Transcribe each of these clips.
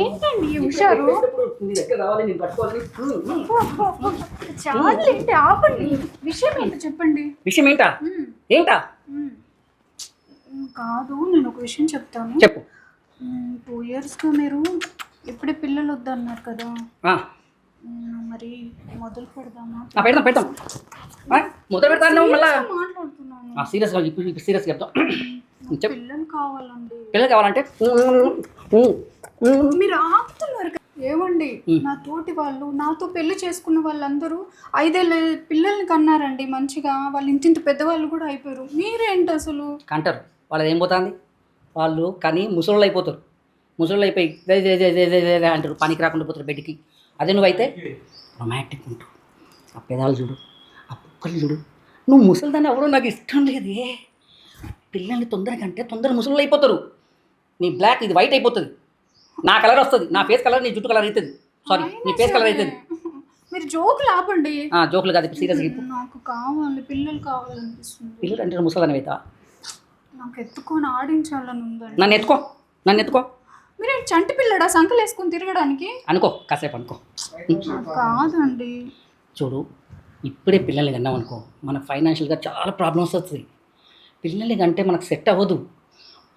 ఏంటండి ఈ హుషారు? చాలండి, ఆపండి. విషయం ఏంటో చెప్పండి. విషయం ఏంటా? ఏంటా? కాదు, నేను ఒక విషయం చెప్తాను. చెప్పు. 2 yearsగా మీరు ఎప్పుడే పిల్లలు వద్దన్నారు కదా, మరి మొదలు పెడదామా? పెడతాం. మొదలు పెడతాను మళ్ళీ మాట్లాడుతున్నాను. సీరియస్గా ఇప్పుడు సీరియస్గా చెప్తాం. పిల్లలు కావాలండి. పిల్లలు కావాలంటే మీరు ఆపుతున్నారు కదా. ఏమండి, నా తోటి వాళ్ళు, నాతో పెళ్లి చేసుకున్న వాళ్ళందరూ 5 ఏళ్ళ పిల్లల్ని కన్నారండి మంచిగా. వాళ్ళు ఇంత పెద్దవాళ్ళు కూడా అయిపోయారు. మీరేంటి అసలు? కంటారు. వాళ్ళది ఏం పోతుంది? వాళ్ళు కానీ ముసళ్ళు అయిపోతారు. ముసళ్ళు అయిపోయి అంటారు, పనికి రాకుండా పోతారు బయటికి. అదే నువ్వైతే రొమాంటిక్ ఉంటావు. ఆ పెదాలు చూడు, ఆ పుక్కలు చూడు. నువ్వు ముసలిదాన్ని ఎవరో నాకు ఇష్టం లేదే. పిల్లల్ని తొందరగా ముసళ్ళు అయిపోతారు. నీ బ్లాక్ ఇది వైట్ అయిపోతుంది. నా కలర్ వస్తుంది, నా ఫేస్ కలర్ నీ జుట్టు కలర్ అవుతుంది. సారీ, నీ ఫేస్ కలర్ అవుతుంది. మీరు జోకులు ఆపండి. జోకులు కాదు, ఇప్పుడు సీరియస్గా. నాకు కావాలి, పిల్లలు కావాలనిపిస్తుంది. పిల్లలు అంటే ముసలిదాన్ని అవుతా? నాకు ఎత్తుకొని ఆడించాలని ఉందండి. నన్ను ఎత్తుకో. మీరేం చంటి పిల్లడా సంకలు వేసుకొని తిరగడానికి? అనుకో, కాసేపు అనుకో. కాదండి, చూడు, ఇప్పుడే పిల్లల్ని కన్నాం అనుకో, మనకు ఫైనాన్షియల్గా చాలా ప్రాబ్లమ్స్ వస్తుంది. పిల్లల్ని కంటే మనకు సెట్ అవ్వదు.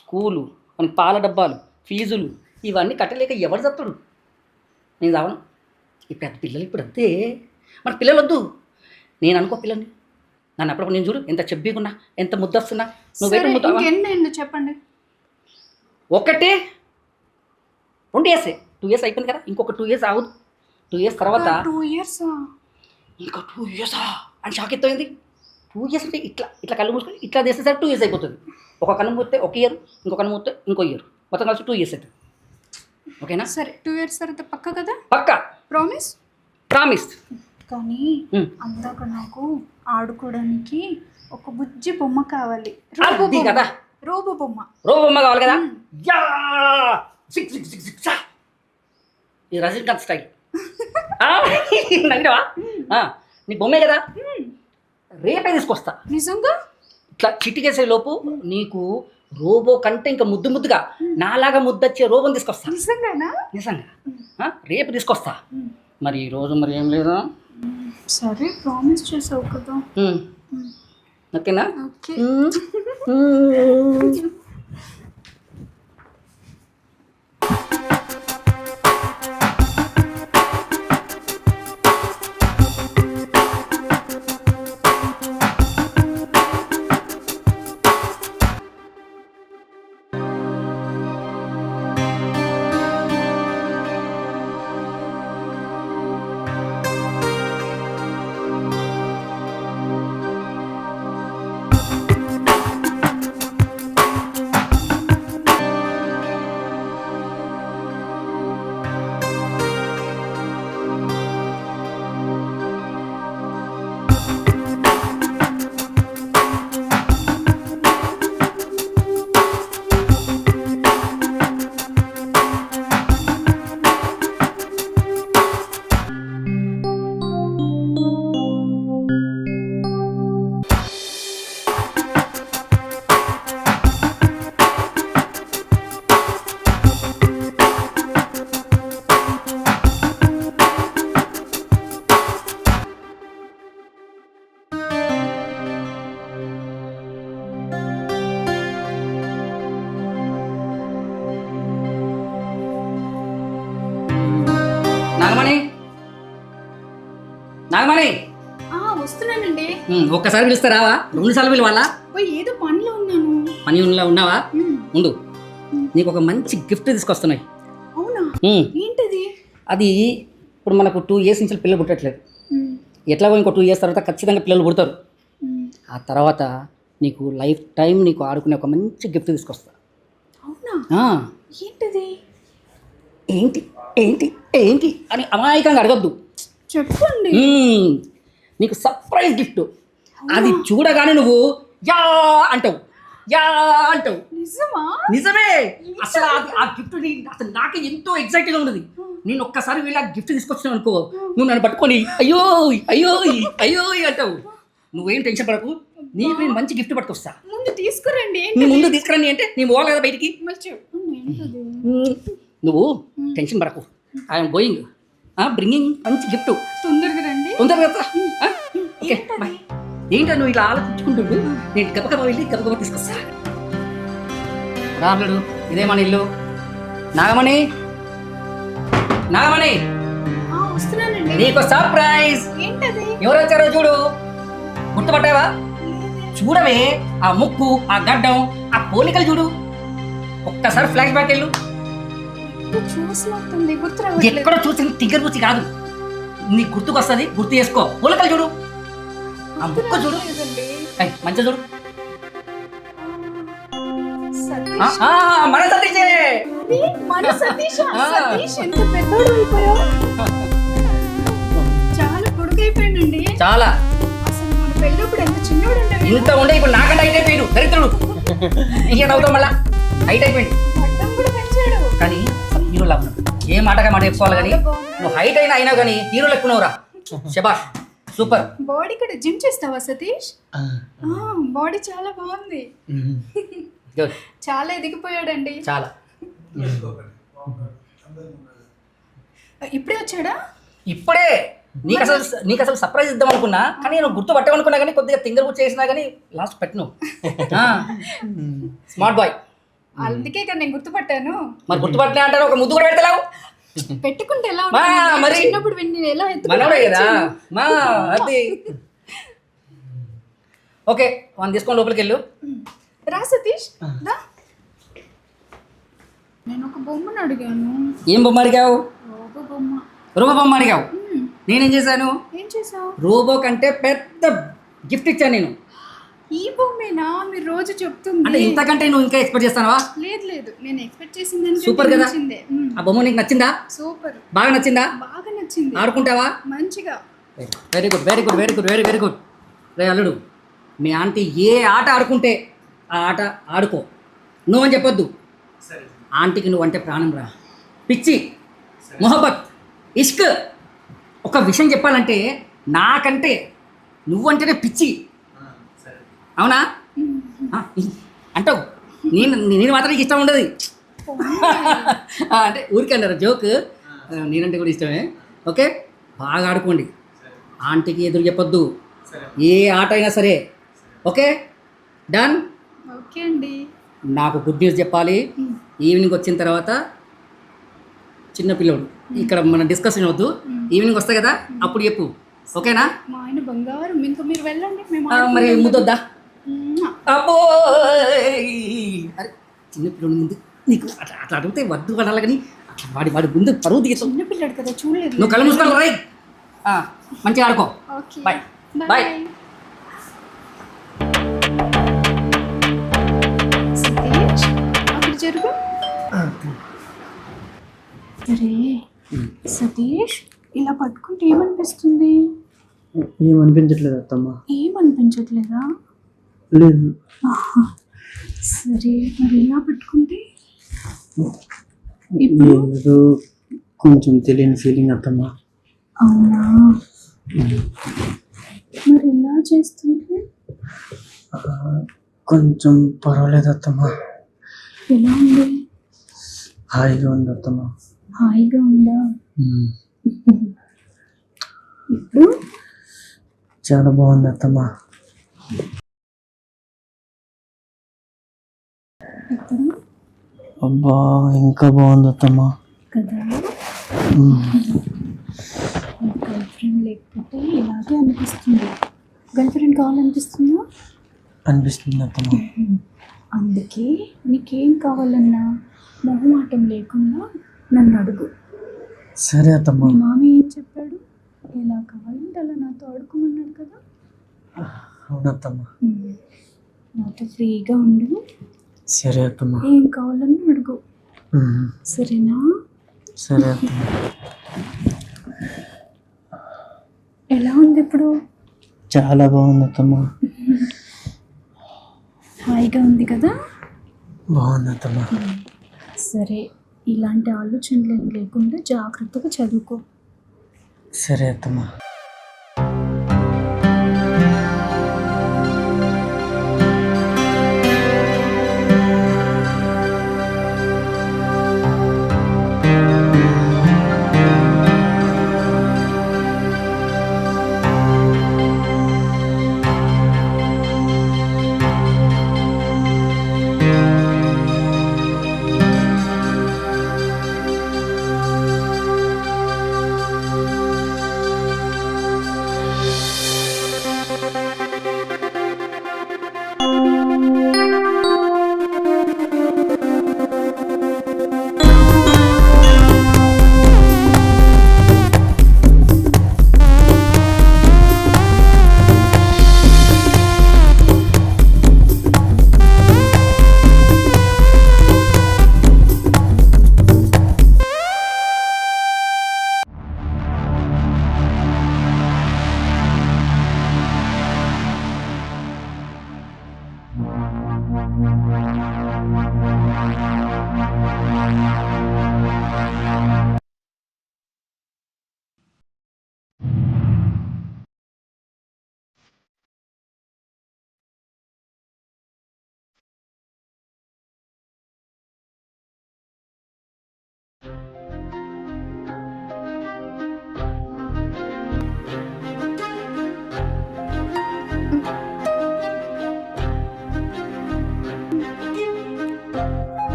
స్కూలు, మనకి పాల డబ్బాలు, ఫీజులు ఇవన్నీ కట్టలేక ఎవరు చస్తాడు? నేను చావను. ఈ పెద్ద పిల్లలు ఇప్పుడు అంతే. మన పిల్లలు వద్దు. నేను అనుకో పిల్లల్ని. నన్ను అప్పుడప్పుడు నేను చూడు, ఎంత చెబ్బీకున్నా, ఎంత ముద్దొస్తున్నా. నువ్వు ఎన్ని చెప్పండి. 2 years 2 years అయిపోయింది కదా, ఇంకొక 2 years ఆగుదు. 2 years తర్వాత 2 years ఇంకా 2 years అని షాక్ ఎత్తోయింది. 2 years అంటే ఇట్లా కళ్ళు మూసుకొని ఇట్లా చేసేసరికి 2 years అయిపోతుంది. ఒక కన్ను మూస్తే 1 year, ఇంకో కన్ను మూస్తే ఇంకో ఇయర్, మొత్తం కలిసి 2 years అవుతుంది. ఓకేనా? సరే, 2 years తర్వాత పక్క కదా? పక్కా. ప్రామిస్. కానీ అందాక నాకు ఆడుకోవడానికి ఒక బుజ్జి బొమ్మ కావాలి. కదా, రోబో బొమ్మ కావాలి కదా. ఇది రజనీకాంత్ స్టైల్. నవ్వినవా? నీ బొమ్మే కదా, రేపే తీసుకొస్తా. నిజంగా? ఇట్లా చిటికేసే లోపు నీకు రోబో కంటే ఇంకా ముద్దుగా నాలాగా ముద్దొచ్చే రోబోని తీసుకొస్తా. నిజంగా రేపు తీసుకొస్తా. మరి ఈరోజు మరి ఏం లేదా? సరే, ప్రామిస్ చేసావు కదా. ఓకేనా? ఓకే. నాగమణి, వస్తున్నానండి. ఒక్కసారి పిలుస్తా రావా? 2 సార్లు పిలవాలా? ఏదో పనిలో ఉన్నాను. పనిలో ఉన్నావా? ఉండు, నీకు ఒక మంచి గిఫ్ట్ తీసుకొస్తున్నాయి. అవునా? ఏంటిది? అది ఇప్పుడు మనకు 2 years నుంచి పిల్లలు పుట్టట్లేదు. ఎట్లాగో ఇంకో 2 years తర్వాత ఖచ్చితంగా పిల్లలు పుడతారు. ఆ తర్వాత నీకు లైఫ్ టైం నీకు ఆడుకునే ఒక మంచి గిఫ్ట్ తీసుకొస్తా. అవునా? ఏంటిది? ఏంటి ఏంటి ఏంటి అని అమాయకంగా అడగద్దు, చెప్పండి. నీకు సర్ప్రైజ్ గిఫ్ట్. అది చూడగానే నువ్వు యా అంటావు. నిజమే. అసలు ఆ గిఫ్ట్ అసలు నాకే ఎంతో ఎక్సైటింగ్గా ఉన్నది. నేను ఒక్కసారి వీళ్ళ గిఫ్ట్ తీసుకొచ్చినావు అనుకో, నువ్వు నన్ను పట్టుకొని అయ్యో అయ్యో అయ్యో అంటావు. నువ్వేం టెన్షన్ పడకు, నీకు నేను మంచి గిఫ్ట్ పట్టుకొస్తా. ముందు తీసుకురండి. నీ ముందు తీసుకురండి అంటే నీ పోవాలి కదా బయటికి. ఏంటది? నువ్వు టెన్షన్ పడకు. ఐఎమ్ గోయింగ్ బ్రింగింగ్ మంచి గిఫ్ట్. తొందరగా రండి. తొందరగా రా. Okay bye. ఏంటో నువ్వు ఇలా ఆలోచించుకుంటుండు, నేను గబగబా వెళ్ళి గబగబా తీసుకొస్తా. రాముడు, ఇదే మన ఇల్లు. నాగమణి, నాగమణి, వస్తున్నానండి. నీకు సర్ప్రైజ్. ఏంటది? ఎవరు వచ్చారో చూడు. గుర్తుపట్టావా? చూడవే, ఆ ముక్కు, ఆ గడ్డం, ఆ పోలికలు చూడు. ఒక్కసారి ఫ్లాష్ బ్యాక్ వెళ్ళు. చూసినట్టుంది, గుర్తు రావట్లేదు. ఎక్కడో చూసింది తిగ్గర రుచి కాదు, నీకు గుర్తుకొస్తుంది. గుర్తు చేసుకో. పోలికలు చూడు, ఆ ముక్కు చూడు, మంచిగా చూడు. సతీష్. మన సతీషే. మన సతీష్. సతీష్ ఎంత పెద్దోడు అయిపోయావు. చాలా పొడుగైపోయాడండి. చాలా. అసలు మన పెళ్ళప్పుడు ఎంత చిన్నోడు ఉండేవి. ఇంత ఉండే ఇప్పుడు నాకంటే హైట్ అయిపోయాడు దరిద్రుడు. ఇంకేం అవుతావు మళ్ళా? హైట్ అయిపోయింది. అడ్డం కూడా పెంచాడు. కానీ హీరోలా ఉన్నావు. ఏ మాటగా మాట చెప్పుకోవాలి కానీ నువ్వు హైట్ అయినా కానీ హీరోలు ఎక్కువరా. శబాష్, సూపర్. బాడీ కూడా జిమ్ చేస్తావా సతీష్? బాడీ చాలా బాగుంది. చాలా ఎదిగిపోయాడండి. చాలా. ఇప్పుడే వచ్చాడా? ఇప్పుడే. నీకు అసలు సర్ప్రైజ్ ఇద్దాం అనుకున్నా, కానీ నేను గుర్తుపట్టామనుకున్నా కానీ కొద్దిగా తింగర్ గుర్తు చేసినా కానీ లాస్ట్ పెట్టను. Smart boy. అందుకే కదా నేను గుర్తుపట్టాను. మరి గుర్తుపట్టినా అంటారు, ఒక ముద్దు కూడా పెడతలేవు. పెట్టుకుంటే ఎలా మరి చిన్నప్పుడు ఎలా మనోడే కదా మా అది. ఓకే, వన్ తీసుకొని లోపలికి వెళ్ళు. రా సతీష్ రా. నేను ఒక బొమ్మను అడిగాను. ఏం బొమ్మ అడిగావు? రోబో బొమ్మ అడిగావు. నేనేం చేశాను? ఏం చేసావు? రోబో కంటే పెద్ద గిఫ్ట్ ఇచ్చాను నేను. ఈ బొమ్మేనా మీరు రోజు చెప్తుంది? అంటే ఇంతకంటే నువ్వు ఇంకా ఎక్స్పెక్ట్ చేస్తావా? లేదు లేదు, నేను ఎక్స్పెక్ట్ చేసింది సూపర్ కదా. ఆ బొమ్మ నీకు నచ్చిందా? సూపర్. బాగా నచ్చిందా? బాగా నచ్చింది. ఆడుకుంటావా? మంచిగా. Very good very good very good very very good. రే అల్లుడు, మీ ఆంటీ ఏ ఆట ఆడుకుంటే ఆ ఆట ఆడుకో. నువ్వని చెప్పొద్దు. ఆంటీకి నువ్వు అంటే ప్రాణం రా. పిచ్చి, మొహబ్బత్, ఇష్క్. ఒక విషయం చెప్పాలంటే నాకంటే నువ్వంటేనే పిచ్చి. అవునా? అంటావు. నేను మాత్రం ఇష్టం ఉండదు. అంటే ఊరికే అన్నారు జోక్. నేనంటే కూడా ఇష్టమే. ఓకే, బాగా ఆడుకోండి. ఆంటీకి ఎదురు చెప్పొద్దు, ఏ ఆట అయినా సరే. Okay, done. ఓకే అండి. నాకు గుడ్ న్యూస్ చెప్పాలి. ఈవినింగ్ వచ్చిన తర్వాత చిన్నపిల్లడు ఇక్కడ మనం డిస్కషన్ వద్దు. ఈవినింగ్ వస్తాయి కదా, అప్పుడు చెప్పు. ఓకేనా? మా ఆయన బంగారం. ఇంకా మీరు వెళ్ళండి. మరి ముద్దొద్దా? అబ్బో, అరే చిన్నపిల్లడు ముందు నీకు అట్లా అట్లా అడిగితే వద్దు పడాలి కానీ వాడి వాడి ముందు పరువు తీస్తావు. చిన్నపిల్లడు కదా, చూడలేదు. నువ్వు కళ్ళు మూసుకోవాలి. రైట్, మంచిగా ఆడుకో. Bye bye. సతీష్ అక్కడ జరుగు. అరే సతీష్, ఇలా పట్టుకుంటే ఏమనిపిస్తుంది? ఏమనిపించట్లేదు అత్తమ్మ. ఏమనిపించట్లేదా? లేదు. సరే, మరి ఇలా పట్టుకుంటే ఏదో కొంచెం తెలియని ఫీలింగ్ అత్తమ్మ. అవునా? మరి ఇలా చేస్తుంటే కొంచెం పర్వాలేదు అత్తమ్మ. ఎలా ఉంది? హాయిగా ఉంది అత్తమ్మ. హాయిగా ఉందా? ఇప్పుడు చాలా బాగుంది అత్తమ్మ. ఇప్పుడు అబ్బా, ఇంకా బాగుంది అత్తమ్మ. కదా. గర్ల్ ఫ్రెండ్ లేకపోతే ఇలాగే అనిపిస్తుంది. గర్ల్ ఫ్రెండ్ కావాలనిపిస్తుందా? అనిపిస్తుంది అత్తమ్మ. అందుకే నీకేం కావాలన్నా మొహమాటం లేకుండా నన్ను అడుగు. సరే అత్తమ్మ. మీ మామ ఏం చెప్పాడు? ఎలా కావాలంటే అలా నాతో ఆడుకోమన్నాడు కదా. అవునత్తమ్మ. నాతో ఫ్రీగా ఉండు. సరే అత్తమ్మ. ఏం కావాలన్నా అడుగు, సరేనా? సరే అత్తమ్మ. ఎలా ఉంది ఇప్పుడు? చాలా బాగుంది అత్తమ్మ. హాయిగా ఉంది కదా. బాగుంది అత్తమ్మ. సరే, ఇలాంటి ఆలోచనలు లేకుండా జాగ్రత్తగా చదువుకో. సరే అత్తమ్మ.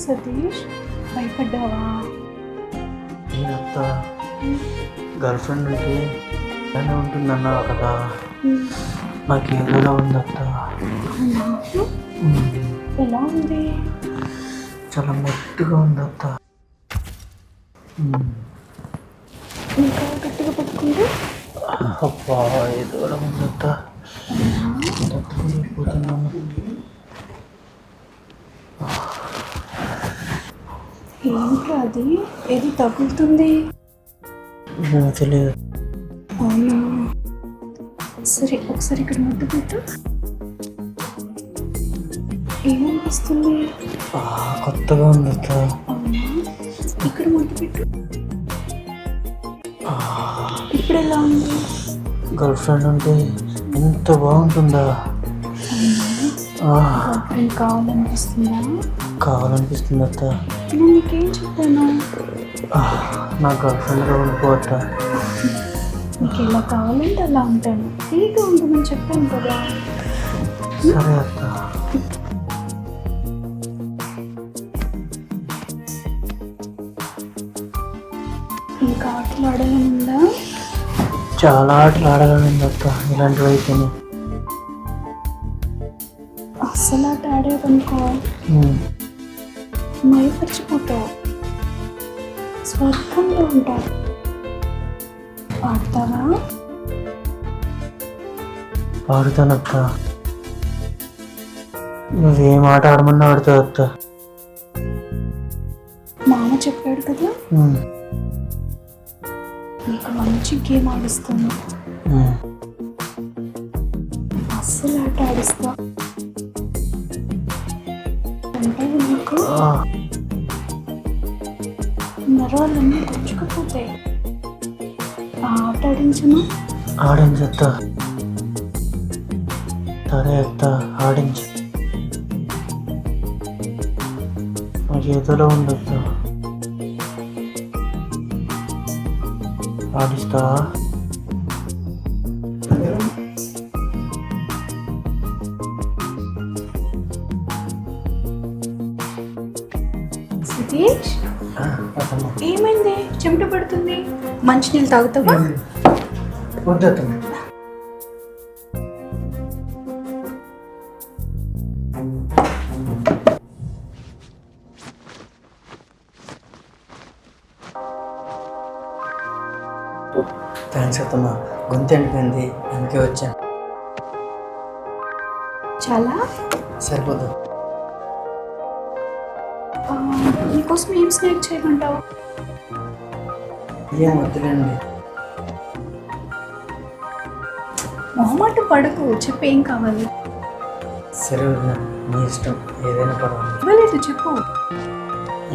సతీష్, భయపడ్డావా? ఏ అత్త, గర్ల్ ఫ్రెండ్ ఉంటే ఇలానే ఉంటుందన్నావు కదా, నాకు ఏదోలా ఉంది అత్త. ఎలా ఉంది? చాలా మెత్తగా ఉంది అత్త. ఇంకా గట్టిగా పట్టుకుంటే అబ్బా ఏదోలా ఉంది అత్త. తట్టుకోలేకపోతున్నాను. ఏంటి అది? ఏది తగులుతుంది? నాకు తెలియదు. అవునా, సరే ఒకసారి ఇక్కడ ముద్దు పెట్టు. ఏమనిపిస్తుంది? కొత్తగా ఉంది అత్త. అవునా, ఇక్కడ ముద్దు పెట్టు. ఇప్పుడు ఎలా ఉంది? గర్ల్ ఫ్రెండ్ ఉంటే ఎంత బాగుంటుందా? Girl friend కావాలనిపిస్తుందా? కావాలనిపిస్తుంది అత్త. నేను నీకేం చెప్పాను? నా గర్ల్ ఫ్రెండ్గా ఉండిపోతా. నీకు ఎలా కావాలంటే అలా ఉంటాను, ఫ్రీగా ఉంటుందని చెప్పాను కదా. సరే అత్త. ఇంకా ఆటలు ఆడాలనుందా? చాలా ఆటలు ఆడాలని అత్త. ఇలాంటివి అయితేనే అస్సలు ఆట ఆడేదనుకో మైపరిచిపోతావు, స్వర్గంలో ఉంటావు. ఆడతావా? ఆడుతానత్త. నువ్వేం ఆట ఆడమన్నా ఆడుతావు అత్త. మామ చెప్పాడు కదా, నీకు మంచి గేమ్ ఆడిస్తాను, అస్సలు ఆట ఆడిస్తా. అంటే నీకు నరాలన్నీ గుచ్చుకుపోతాయి. ఆట ఆడించను. ఆడించు అత్త. సరే అత్త, ఆడించు. నాకు ఏదోలా ఉండొద్దు. ఆడిస్తావా? సతీష్, ఏమైంది? చెమట పడుతుంది. మంచినీళ్ళు తాగుతావా? వద్దత్త. థ్యాంక్స్ అత్తమ్మ. గొంతు ఎండిపోయింది, అందుకే వచ్చాను. చాలా సరిపోదు. నీకోసం ఏం స్నాక్ చేయమంటావు? ఏం వద్దులేండి. మొహమాట పడకు, చెప్పు ఏం కావాలి. సరే వదిన, మీ ఇష్టం, ఏదైనా పర్వాలేదు. ఇవ్వలేదు, చెప్పు.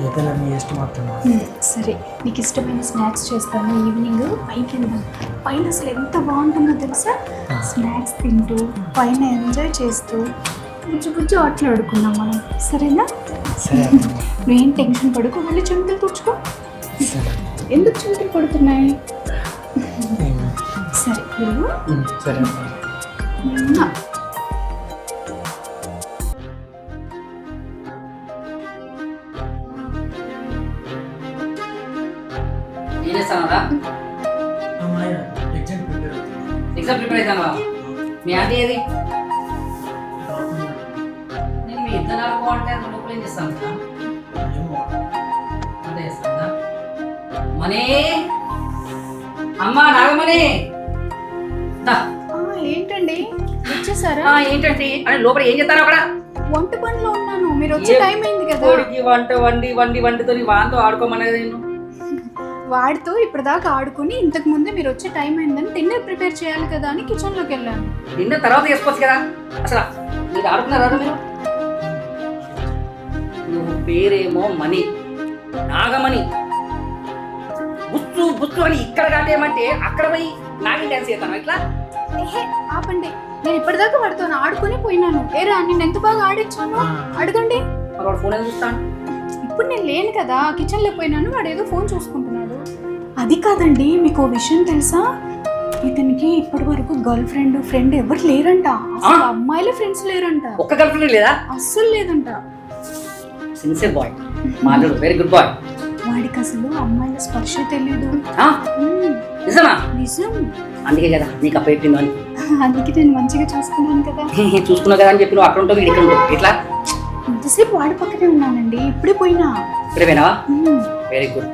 ఏదైనా మీ ఇష్టం అత్తమ్మ. సరే, నీకు ఇష్టమైన స్నాక్స్ చేస్తాను. ఈవినింగ్ పైకి వెళ్దాం. పైన అసలు ఎంత బాగుంటుందో తెలుసా? స్నాక్స్ తింటూ పైన ఎంజాయ్ చేస్తూ బుజ్జు బుజ్జు ఆటలు ఆడుకున్నాం మనం, సరేనా? సరే. నువ్వేం టెన్షన్ పడుకో, వెళ్ళి చెమటలు తుడుచుకో. సరే. ఎందుకు చెమటలు పడుతున్నాయి? సరే వెళ్ళు. సరే. ఏం చేస్తానరా? ఎగ్జామ్ ప్రిపేర్ అవుతావా? మీ ఆంటీ ఏది? నేను మీ ఇద్దరు ఆడుకోవాలంటే లోపల ఏం చేస్తాను అంతే చేస్తాను. మనీ, అమ్మా నాగమణి, ఏంటండి వచ్చేసారా? ఏంటంటే అని లోపల ఏం చేస్తాను అక్కడ? వంట పనిలో ఉన్నాను, మీరు వచ్చే టైం అయింది కదా. కోడికి వంట వండితో వాంతో ఆడుకోమన్నది నేను. వాడితో ఇప్పటిదాకా ఆడుకుని ఇంతకు ముందే మీరు వచ్చే టైం అయిందని డిన్నర్ ప్రిపేర్ చేయాలి కదా అని కిచెన్ లోకి వెళ్ళాను. డిన్నర్ తర్వాత చేసుకోవచ్చు కదా. అసలు మీరు ఆడుకున్నారా మీరు? నువ్వు పేరేమో మణి, నాగమణి, బుచ్చు బుచ్చు అని ఇక్కడ కాటేయమంటే అక్కడ పోయి నాగి డాన్స్ చేస్తాను ఇట్లా. ఆపండి, నేను ఇప్పటిదాకా వాడితో ఆడుకుని పోయినాను. ఏరా నేను ఎంత బాగా ఆడించాను అడగండి. మరి వాడు ఫోన్ చూస్తాను. ఇప్పుడు నేను లేను కదా, కిచెన్ లో పోయినాను, వాడు ఏదో ఫోన్ చూసుకుంటున్నాడు. అది కాదండి, మీకు ఓ విషయం తెలుసా? ఇతనికి ఇప్పటి వరకు గర్ల్ ఫ్రెండ్ ఎవరు లేరంట. అసలు అమ్మాయిల ఫ్రెండ్స్ లేరంట. ఒక్క గర్ల్ ఫ్రెండ్ లేదా? అస్సలు లేదంట. Sincere boy. మాట్లాడు. Very good boy. వాడికి అసలు అమ్మాయిల స్పర్శ తెలీదు. నిజమా? నిజం. అందుకే కదా నీకు అప్పచెప్పింది అని. అందుకే నేను మంచిగా చూసుకున్నాను కదా. చూసుకున్నావు కదా అని చెప్పి నువ్వు అక్కడ ఉంటావు, వీడు ఇక్కడ ఉంటావు. ఇట్లా ఇంతసేపు వాడి పక్కనే ఉన్నానండి, ఇప్పుడే పోయినా. ఇప్పుడే పోయినావా? Very good.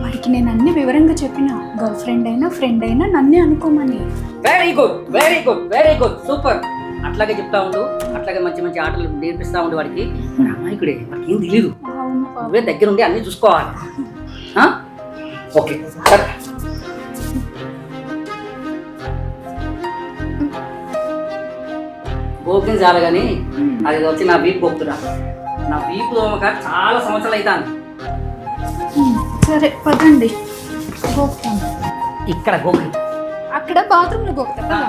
వాడికి నేను అన్ని వివరంగా చెప్పిన, గర్ల్ ఫ్రెండ్ అయినా ఫ్రెండ్ అయినా నన్నే అనుకోమని. Very good, very good, very good, super. అట్లాగే చెప్తా ఉండు, అట్లాగే మంచి మంచి ఆటలు నేర్పిస్తా ఉండు వాడికి. మన అమ్మాయికుడే, వాడికి ఏం తెలియదు. అవును బాబు. నువ్వే దగ్గర ఉండి అన్నీ చూసుకోవాలి. ఓకే సరే. గోకింగ్ చాలు కానీ అది వచ్చి నా వీపు గోపుతురా. నా వీపు దోమక చాలా సంవత్సరాలు అవుతాను. సరే పదండి, గోపుతాను. ఇక్కడ గోకి, అక్కడ బాత్రూంలో గోపుతా.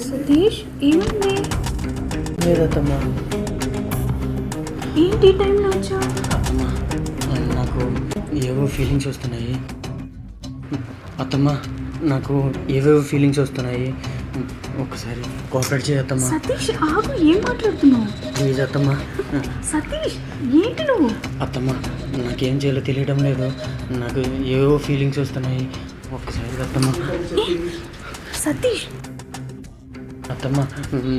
సతీష్, ఏమైంది? లేదత్తమ్మా. ఏంటి ఈ టైంలో వచ్చావు? అత్తమ్మా, నాకు ఏవో ఫీలింగ్స్ వస్తున్నాయి. అత్తమ్మా, నాకు ఏవేవో ఫీలింగ్స్ వస్తున్నాయి. ఒకసారి కోఆపరేట్ చేయత్తమ్మా. సతీష్ ఆగు, ఏం మాట్లాడుతున్నావు? ప్లీజ్ అత్తమ్మా. సతీష్ ఏంటి నువ్వు? అత్తమ్మా, నాకేం చేయాలో తెలియడం లేదు. నాకు ఏవో ఫీలింగ్స్ వస్తున్నాయి. ఒక్కసారి అత్తమ్మా. సతీష్, అత్తమ్మా,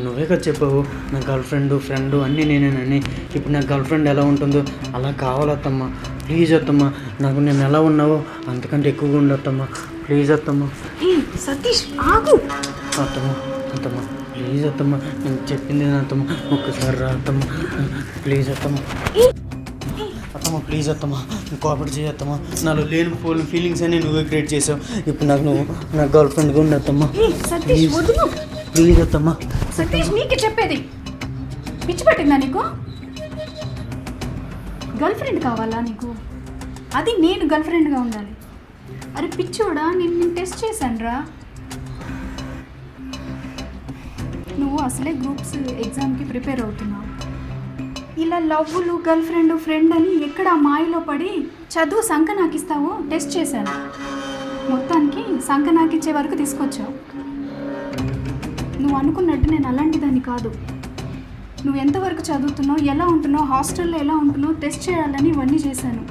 నువ్వే కదా చెప్పావు నా గర్ల్ ఫ్రెండ్ అన్నీ నేనేనని. ఇప్పుడు నా గర్ల్ ఫ్రెండ్ ఎలా ఉంటుందో అలా కావాలత్తమ్మా. ప్లీజ్ అత్తమ్మా, నాకు నేను ఎలా ఉన్నావో అంతకంటే ఎక్కువగా ఉండత్తమ్మా. ప్లీజ్ అత్తమ్మా. సతీష్ ఆగు. అత్తమ్మా, అత్తమ్మా, ప్లీజ్ అత్తమ్మా, నేను చెప్పింది అత్తమ్మా. ఒక్కసారి రా అత్తమ్మా. ప్లీజ్ అత్తమ్మా. అత్తమ్మా, ప్లీజ్ అత్తమ్మా, కోఆపరేట్ చేయత్తమ్మా. నాలో లేని ఫీలింగ్స్ అన్నీ నువ్వే క్రియేట్ చేసావు. ఇప్పుడు నాకు నువ్వు నా గర్ల్ ఫ్రెండ్గా ఉండత్తమ్మా. సతీష్ వదులు. ప్లీజ్ అత్తమ్మా. సతీష్ నీకే చెప్పేది, పిచ్చి పట్టిందా నీకు? గర్ల్ ఫ్రెండ్ కావాలా నీకు? అది నేను గర్ల్ ఫ్రెండ్గా ఉండాలి. అరే పిచ్చోడా, నేను టెస్ట్ చేశాను రా. నువ్వు అసలే గ్రూప్స్ ఎగ్జామ్కి ప్రిపేర్ అవుతున్నావు. ఇలా లవ్వులు గర్ల్ ఫ్రెండ్ అని ఎక్కడ మాయలో పడి చదువు సంక నాకిస్తావో టెస్ట్ చేశాను. మొత్తానికి సంక నాకిచ్చే వరకు తీసుకొచ్చావు. నువ్వు అనుకున్నట్టు నేను అలాంటిదాన్ని కాదు. నువ్వు ఎంతవరకు చదువుతున్నావు, ఎలా ఉంటున్నావు, హాస్టల్లో ఎలా ఉంటున్నావు టెస్ట్ చేయాలని ఇవన్నీ చేశాను.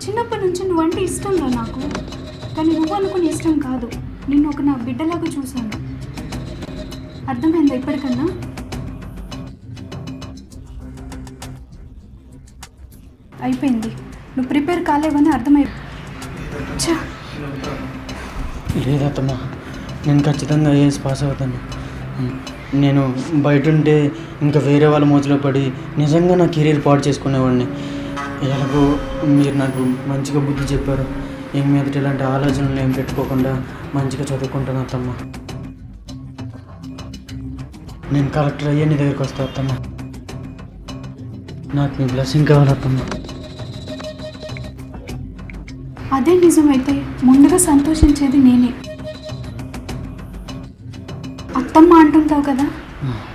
చిన్నప్పటి నుంచి నువ్వంటే ఇష్టంలో నాకు, కానీ నువ్వు అనుకునే ఇష్టం కాదు. నిన్ను ఒక నా బిడ్డలాగా చూశాను. అర్థమైందా ఇప్పటికన్నా? అయిపోయింది, నువ్వు ప్రిపేర్ కాలేవని అర్థమైంది. లేదత్తమ్మా, నేను ఖచ్చితంగా ఐఏఎస్ పాస్ అవుతాను. నేను బయట ఉంటే ఇంకా వేరే వాళ్ళ మోజులో పడి నిజంగా నా కెరీర్ పాడు చేసుకునేవాడిని. ఎలాగో మీరు నాకు మంచిగా బుద్ధి చెప్పారు. ఏం మీదట ఇలాంటి ఆలోచనలు ఏం పెట్టుకోకుండా మంచిగా చదువుకుంటాను అత్తమ్మ. నేను కలెక్టర్ అయ్యే నీ దగ్గరికి వస్తా అత్తమ్మ. నాకు నీ బ్లెస్సింగ్ కావాలి అత్తమ్మ. అదే నిజమైతే ముందుగా సంతోషించేది నేనే. అత్తమ్మ అంటుంటావు కదా,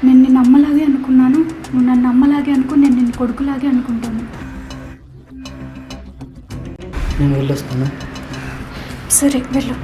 నేను నిన్ను అమ్మలాగే అనుకున్నాను, నువ్వు నన్ను అమ్మలాగే అనుకో, నేను నిన్ను కొడుకులాగే అనుకుంటాను. నేను వెళ్ళొస్తాను. సరే వెళ్ళు.